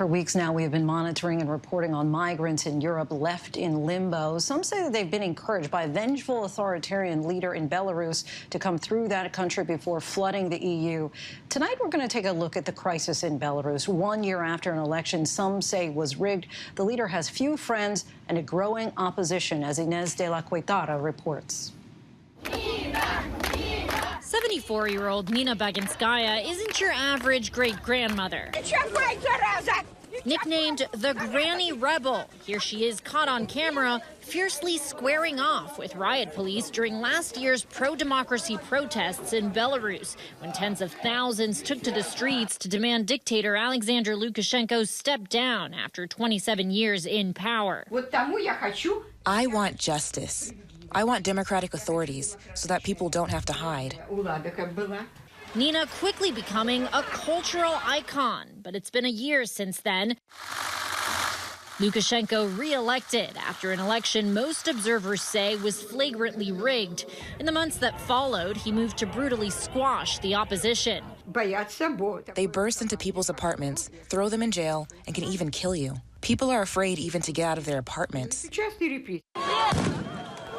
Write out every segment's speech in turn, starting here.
For weeks now, we have been monitoring and reporting on migrants in Europe left in limbo. Some say that they've been encouraged by a vengeful authoritarian leader in Belarus to come through that country before flooding the EU. Tonight, we're going to take a look at the crisis in Belarus. 1 year after an election some say was rigged, the leader has few friends and a growing opposition, as Ines De La Cuetara reports. 74-year-old Nina Baginskaya isn't your average great-grandmother. Nicknamed the Granny Rebel, here she is caught on camera fiercely squaring off with riot police during last year's pro-democracy protests in Belarus, when tens of thousands took to the streets to demand dictator Alexander Lukashenko step down after 27 years in power. I want justice. I want democratic authorities so that people don't have to hide. Nina quickly becoming a cultural icon, but it's been a year since then. Lukashenko re-elected after an election most observers say was flagrantly rigged. In the months that followed, he moved to brutally squash the opposition. They burst into people's apartments, throw them in jail, and can even kill you. People are afraid even to get out of their apartments.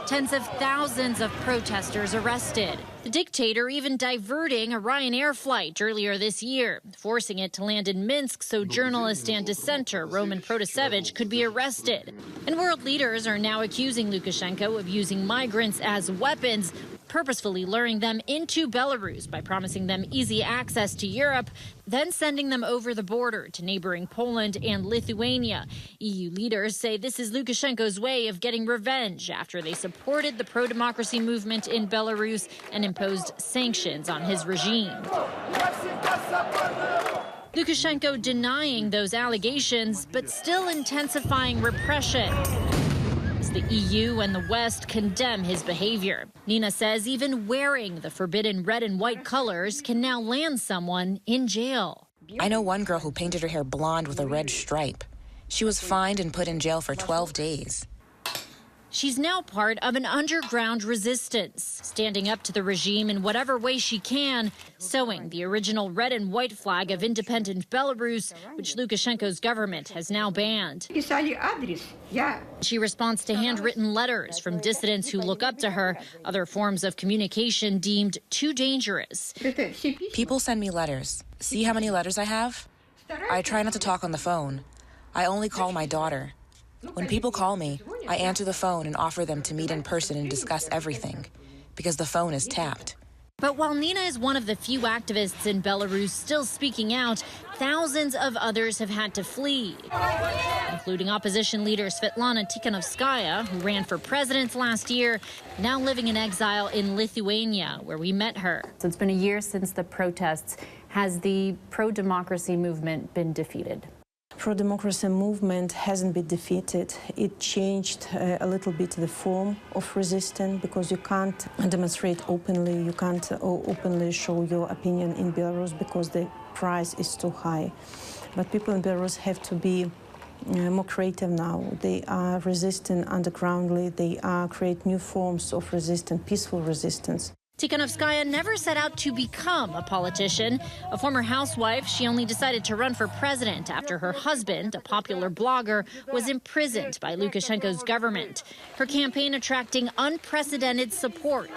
Tens of thousands of protesters arrested. The dictator even diverting a Ryanair flight earlier this year, forcing it to land in Minsk so journalist and dissenter Roman Protasevich could be arrested. And world leaders are now accusing Lukashenko of using migrants as weapons, purposefully luring them into Belarus by promising them easy access to Europe, then sending them over the border to neighboring Poland and Lithuania. EU leaders say this is Lukashenko's way of getting revenge after they supported the pro-democracy movement in Belarus and imposed sanctions on his regime. Lukashenko denying those allegations, but still intensifying repression. The EU and the West condemn his behavior. Nina says even wearing the forbidden red and white colors can now land someone in jail. I know one girl who painted her hair blonde with a red stripe. She was fined and put in jail for 12 days. She's now part of an underground resistance, standing up to the regime in whatever way she can, sewing the original red and white flag of independent Belarus, which Lukashenko's government has now banned. She responds to handwritten letters from dissidents who look up to her, other forms of communication deemed too dangerous. People send me letters. See how many letters I have? I try not to talk on the phone. I only call my daughter. When people call me, I answer the phone and offer them to meet in person and discuss everything, because the phone is tapped. But while Nina is one of the few activists in Belarus still speaking out, thousands of others have had to flee, including opposition leader Svetlana Tikhanovskaya, who ran for president last year, now living in exile in Lithuania, where we met her. So it's been a year since the protests. Has the pro-democracy movement been defeated? Pro-democracy movement hasn't been defeated. It changed a little bit the form of resistance because you can't demonstrate openly, you can't openly show your opinion in Belarus because the price is too high. But people in Belarus have to be more creative now. They are resisting undergroundly, they are create new forms of resistance, peaceful resistance. Tikhanovskaya never set out to become a politician. A former housewife, she only decided to run for president after her husband, a popular blogger, was imprisoned by Lukashenko's government. Her campaign attracting unprecedented support.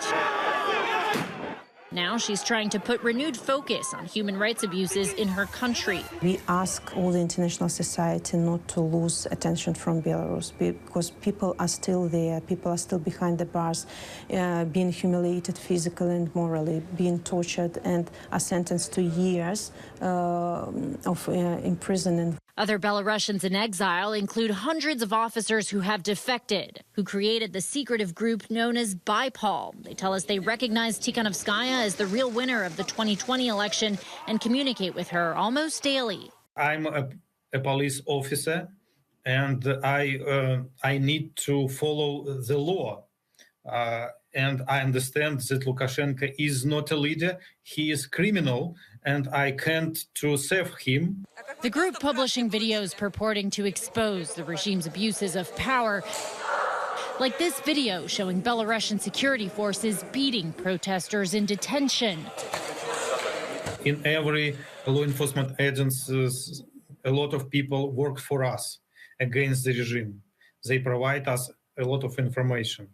Now she's trying to put renewed focus on human rights abuses in her country. We ask all the international society not to lose attention from Belarus because people are still there, people are still behind the bars, being humiliated physically and morally, being tortured and are sentenced to years of imprisonment. Other Belarusians in exile include hundreds of officers who have defected, who created the secretive group known as BIPOL. They tell us they recognize Tikhanovskaya as the real winner of the 2020 election and communicate with her almost daily. I'm a police officer, and I need to follow the law. And I understand that Lukashenko is not a leader, he is criminal, and I can't to save him. The group publishing videos purporting to expose the regime's abuses of power, like this video showing Belarusian security forces beating protesters in detention. In every law enforcement agencies a lot of people work for us against the regime. They provide us a lot of information.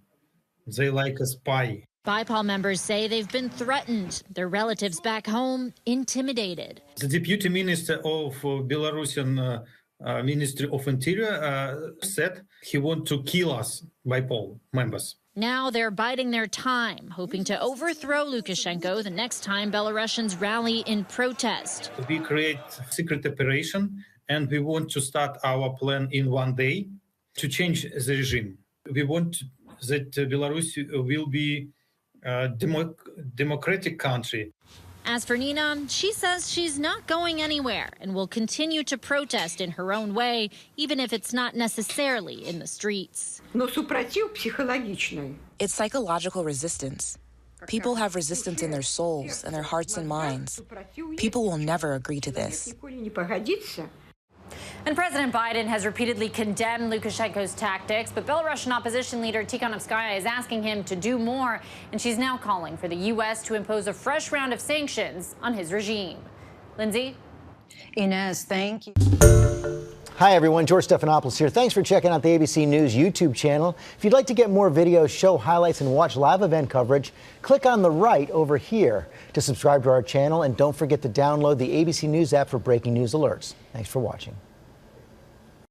They like a spy. BIPOL members say they've been threatened, their relatives back home intimidated. The deputy minister of Belarusian Ministry of Interior said he wants to kill us, BIPOL members. Now they're biding their time, hoping to overthrow Lukashenko the next time Belarusians rally in protest. We create a secret operation, and we want to start our plan in one day to change the regime. We want that Belarus will be a democratic country. As for Nina, she says she's not going anywhere and will continue to protest in her own way, even if it's not necessarily in the streets. It's psychological resistance. People have resistance in their souls and their hearts and minds. People will never agree to this. And President Biden has repeatedly condemned Lukashenko's tactics, but Belarusian opposition leader Tikhanovskaya is asking him to do more, and she's now calling for the U.S. to impose a fresh round of sanctions on his regime. Lindsay? Ines, thank you. Hi, everyone. George Stephanopoulos here. Thanks for checking out the ABC News YouTube channel. If you'd like to get more videos, show highlights, and watch live event coverage, click on the right over here to subscribe to our channel. And don't forget to download the ABC News app for breaking news alerts. Thanks for watching.